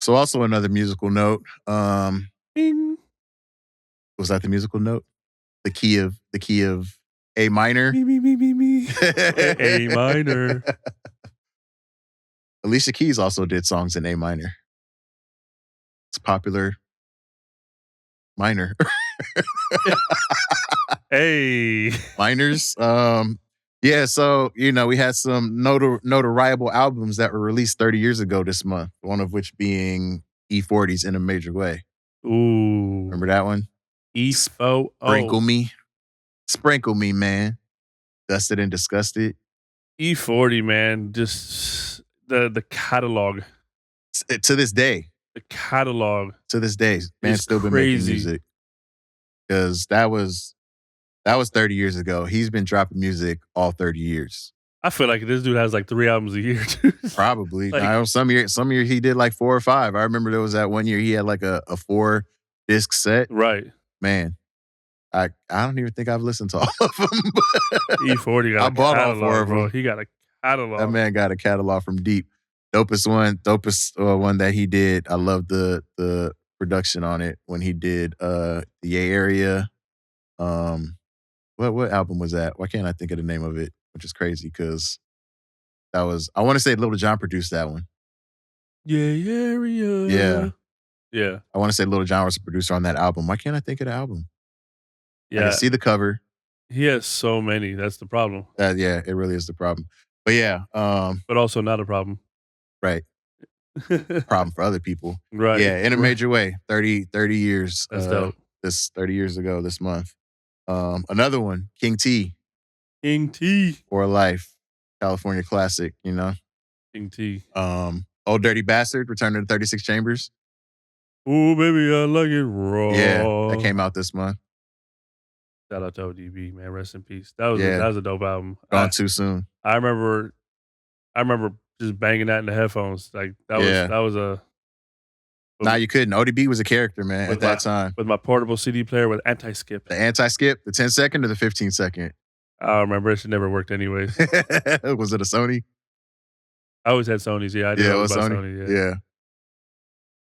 So also another musical note. Bing. Was that the musical note? The key of A minor. Me. A minor. Alicia Keys also did songs in A minor. It's popular minor. Hey. Minors. Yeah, so we had some notoriable albums that were released 30 years ago this month, one of which being E40's In a Major Way. Ooh. Remember that one? E-O-O. Sprinkle me, man. Dusted and Disgusted. E40, man, just the catalog. To this day. The catalog. To this day. Man's still been making music. Because that was 30 years ago. He's been dropping music all 30 years. I feel like this dude has like 3 albums a year, too. Probably. Like, I know some year he did like 4 or 5. I remember there was that one year he had like a 4-disc set. Right. Man, I don't even think I've listened to all of them. E40 got I bought all 4 of bro. them. He got a catalog. That man got a catalog from deep. Dopest one that he did. I love the production on it when he did the Yay Area. What album was that? Why can't I think of the name of it? Which is crazy because that was, I want to say Lil Jon produced that one. Yay Area. Yeah. Yeah. I want to say Lil Jon was a producer on that album. Why can't I think of the album? Yeah. I can see the cover. He has so many. That's the problem. Yeah, it really is the problem. But yeah. But also not a problem. Right. Problem for other people. Right. Yeah, In a Major Way. 30 years. That's dope. 30 years ago this month. Another one, King T. King T. For Life. California classic, King T. Old Dirty Bastard, Return to the 36 Chambers. Ooh, baby, I like it raw. Yeah, that came out this month. Shout out to ODB, man. Rest in peace. That was a dope album. Gone too soon. I remember just banging that in the headphones. Like that was a. Nah, you couldn't. ODB was a character, man, at that time. With my portable CD player with anti-skip. The anti-skip, the 10-second or the 15-second? I don't remember. It never worked anyways. Was it a Sony? I always had Sonys. Yeah, I did. Yeah, it was Sony. Yeah.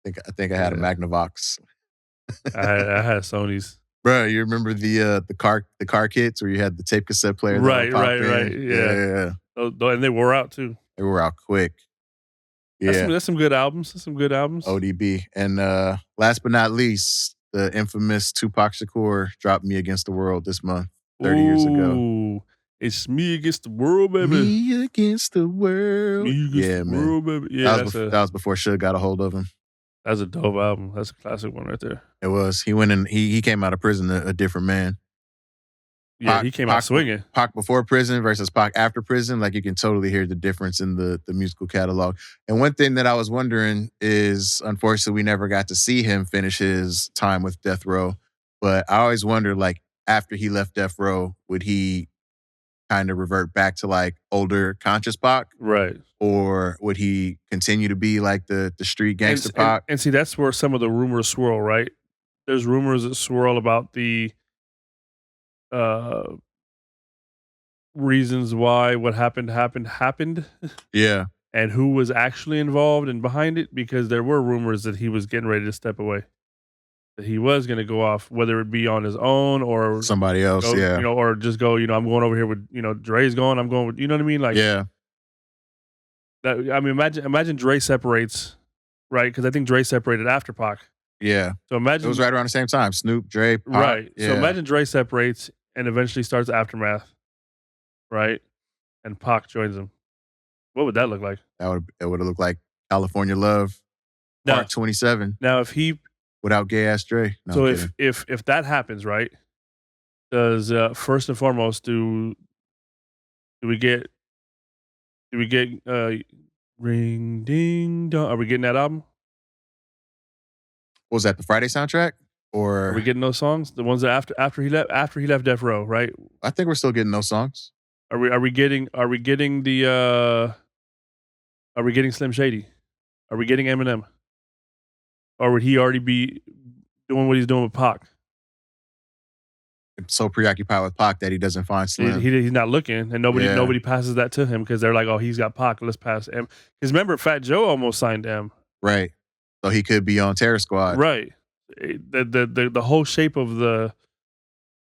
I think I had a Magnavox. I had Sonys. Bro, you remember the car kits where you had the tape cassette player? Right. Yeah. And they wore out too. They were out quick. Yeah, that's some good albums. ODB. And last but not least, the infamous Tupac Shakur dropped Me Against the World this month, 30 years ago. It's me against the world, baby. Me against the world. Me against the world, baby. Yeah, that was before Suge got a hold of him. That's a dope album. That's a classic one right there. It was. He went in. He came out of prison a different man. Yeah, he came out swinging. Pac before prison versus Pac after prison. Like, you can totally hear the difference in the musical catalog. And one thing that I was wondering is, unfortunately, we never got to see him finish his time with Death Row. But I always wondered, like, after he left Death Row, would he kind of revert back to like older conscious Pac? Right. Or would he continue to be like the street gangster Pac? And see, that's where some of the rumors swirl, right? There's rumors that swirl about the reasons why what happened. Yeah. And who was actually involved and behind it, because there were rumors that he was getting ready to step away. That he was going to go off, whether it be on his own or somebody else, or just go, I'm going over here with, Dre's going, I'm going with, you know what I mean? Like, yeah. That, I mean, imagine Dre separates, right? Because I think Dre separated after Pac. Yeah. So imagine it was right around the same time. Snoop, Dre, Pac. Right. Yeah. So imagine Dre separates and eventually starts Aftermath, right? And Pac joins him. What would that look like? It would have looked like California Love, Part 27. Now, if he without gay ass Dre. No, so if that happens, right? Does first and foremost do we get Ring Ding Dong? Are we getting that album? What was that, the Friday soundtrack? Or are we getting those songs? The ones that after he left Death Row, right? I think we're still getting those songs. Are we getting Slim Shady? Are we getting Eminem? Or would he already be doing what he's doing with Pac? So preoccupied with Pac that he doesn't find Slim. He's not looking, and nobody passes that to him because they're like, oh, he's got Pac, let's pass M. Because remember, Fat Joe almost signed M. Right. So he could be on Terror Squad. Right. The whole shape of the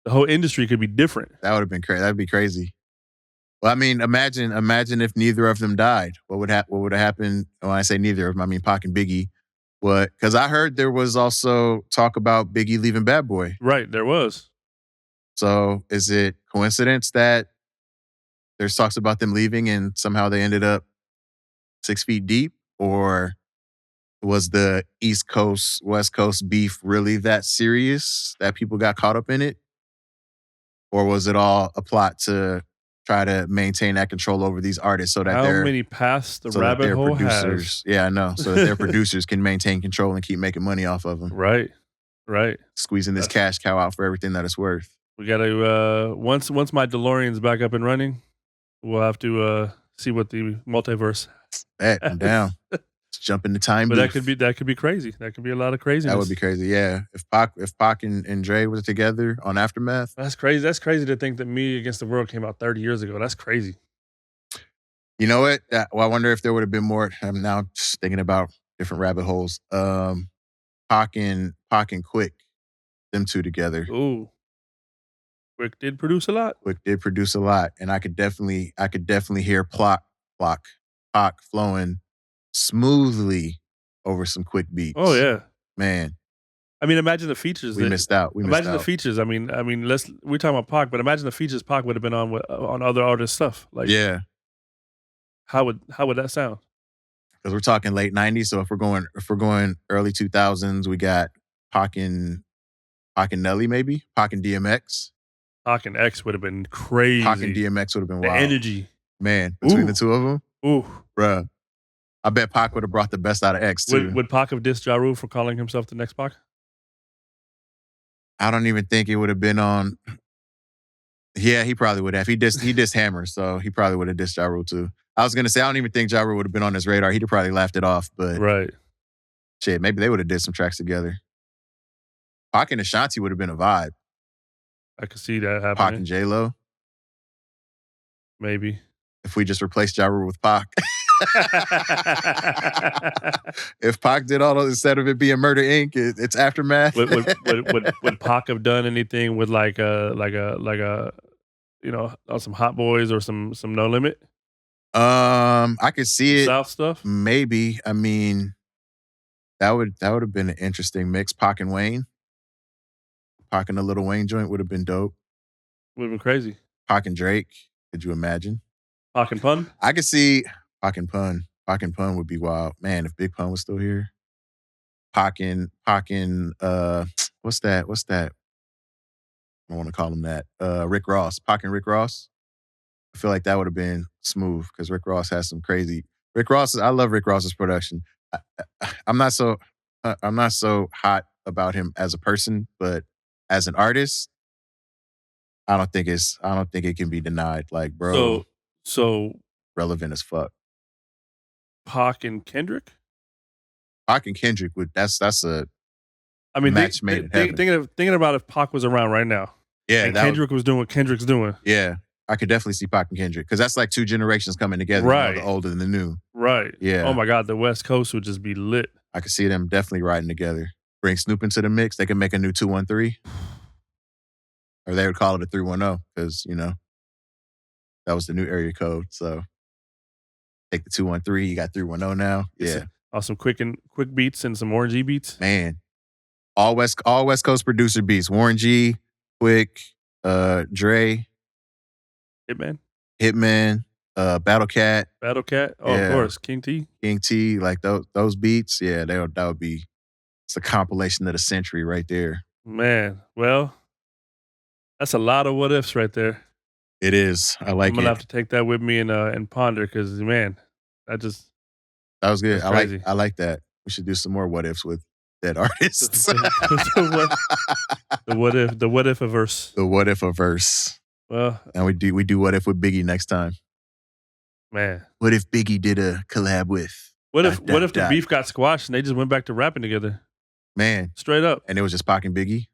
whole industry could be different. That would have been crazy. That'd be crazy. Well, I mean, imagine if neither of them died. What would have happened? When I say neither of them, I mean Pac and Biggie. What? Because I heard there was also talk about Biggie leaving Bad Boy. Right, there was. So is it coincidence that there's talks about them leaving and somehow they ended up 6 feet deep? Or was the East Coast, West Coast beef really that serious that people got caught up in it? Or was it all a plot to try to maintain that control over these artists so that How they're many paths the so that rabbit their hole producers, has? yeah, I know, so that their producers can maintain control and keep making money off of them, Right. squeezing this cash cow out for everything that it's worth. We got to once my DeLorean's back up and running, we'll have to see what the multiverse. I'm down. Let's jump into time. But beef. that could be crazy. That could be a lot of craziness. That would be crazy. Yeah, if Pac and Dre were together on Aftermath, That's crazy. That's crazy to think that Me Against the World came out 30 years ago. That's crazy. you know what? Well, I wonder if there would have been more. I'm now just thinking about different rabbit holes. Pac and Quick, them two together. Ooh. Quick did produce a lot. Quick did produce a lot, and I could definitely hear Pac flowing smoothly over some Quick beats. Oh yeah, man. I mean, imagine the features. We missed out. Imagine the features. I mean, we're talking about Pac, but imagine the features Pac would have been on other artists' stuff. Like, yeah, how would that sound? Because we're talking late '90s. So if we're going early 2000s, we got Pac and Nelly, maybe Pac and DMX. Pac and X would have been crazy. Pac and DMX would have been the wild. Energy, man, between the two of them. Ooh, bruh. I bet Pac would have brought the best out of X too. Would Pac have dissed Ja Rule for calling himself the next Pac? I don't even think it would have been on. Yeah, he probably would have. He dissed Hammer, so he probably would have dissed Ja Rule too. I was gonna say I don't even think Ja Rule would have been on his radar. He'd have probably laughed it off, but right. Shit, maybe they would have did some tracks together. Pac and Ashanti would have been a vibe. I could see that happening. Pac and J-Lo. Maybe. If we just replaced Ja Rule with Pac. If Pac did all those, instead of it being Murder Inc., it's Aftermath. Would Pac have done anything with like a on some Hot Boys or some No Limit? I could see it. South stuff? Maybe. I mean, that would have been an interesting mix. Pac and Wayne. Pac and the Little Wayne joint would have been dope. Would have been crazy. Pac and Drake. Could you imagine? Pac and Pun? I could see Pac and Pun. Pac and Pun would be wild. Man, if Big Pun was still here. Pac and what's that? I don't want to call him that. Rick Ross. Pac and Rick Ross. I feel like that would have been smooth because Rick Ross has some crazy. I love Rick Ross's production. I'm not so hot about him as a person, but as an artist, I don't think it can be denied. Like, bro, so relevant as fuck. Pac and Kendrick? Pac and Kendrick that's a match made in heaven. Thinking about if Pac was around right now. Yeah, and Kendrick was doing what Kendrick's doing. Yeah, I could definitely see Pac and Kendrick because that's like two generations coming together. Right, the older and the new. Right. Yeah. Oh my God, the West Coast would just be lit. I could see them definitely riding together. Bring Snoop into the mix. They can make a new 213, or they would call it a 310 because that was the new area code. So take the 213. You got 310 now. Yeah. Some quick beats and some Warren G beats. Man, all West Coast producer beats. Warren G, Quick, Dre, Hitman, Battle Cat. Oh, yeah. Of course, King T. Like those beats. Yeah, that would be. It's a compilation of the century right there. Man, well, that's a lot of what ifs right there. It is. I like it. I'm gonna have to take that with me and ponder because man, that was good. I like that. We should do some more what ifs with dead artists. The what if averse. The what if averse. Well, and we do what if with Biggie next time. Man, what if Biggie did a collab with? What if the beef got squashed and they just went back to rapping together? Man, straight up. And it was just Pac and Biggie.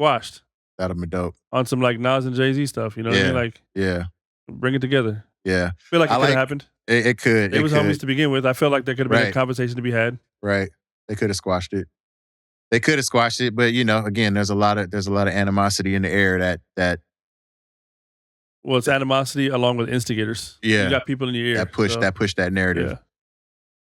Squashed. That'd be dope. On some like Nas and Jay-Z stuff, you know what I mean? Like, yeah. Bring it together. Yeah. Feel like I it could have like happened. it could. They It was homies could. to begin with. I felt like there could have been a Right. conversation to be had. Right. They could have squashed it. They could have squashed it, but again, there's a lot of animosity in the air that Well, it's animosity along with instigators. You yeah, got people in your ear, that push so that push that narrative, yeah,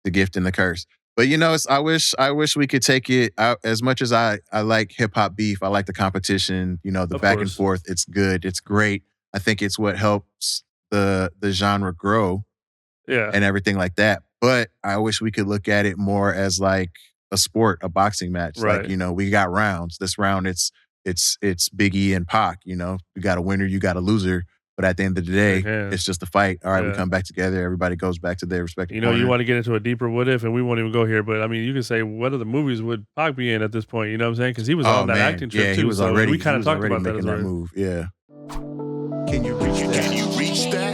the gift and the curse. But I wish we could take it out as much as I like hip hop beef. I like the competition, the of back and course. forth. It's good. It's great. I think it's what helps the genre grow Yeah, and everything like that. But I wish we could look at it more as like a sport, a boxing match. Like, right. we got rounds. This round it's Biggie and Pac, You got a winner, you got a loser. But at the end of the Shake day, it's hands. just a fight. All right, we Yeah. come back together, everybody goes back to their respective You corner. want to get into a deeper what if, and we won't even go here. But I mean, you can say what other movies would Pac be in at this point? You know what I'm saying? Because he was Oh on that man, acting trip yeah, he too. was So, and already we he kind of was talked already about that making as that well. move. Yeah. Can you reach that?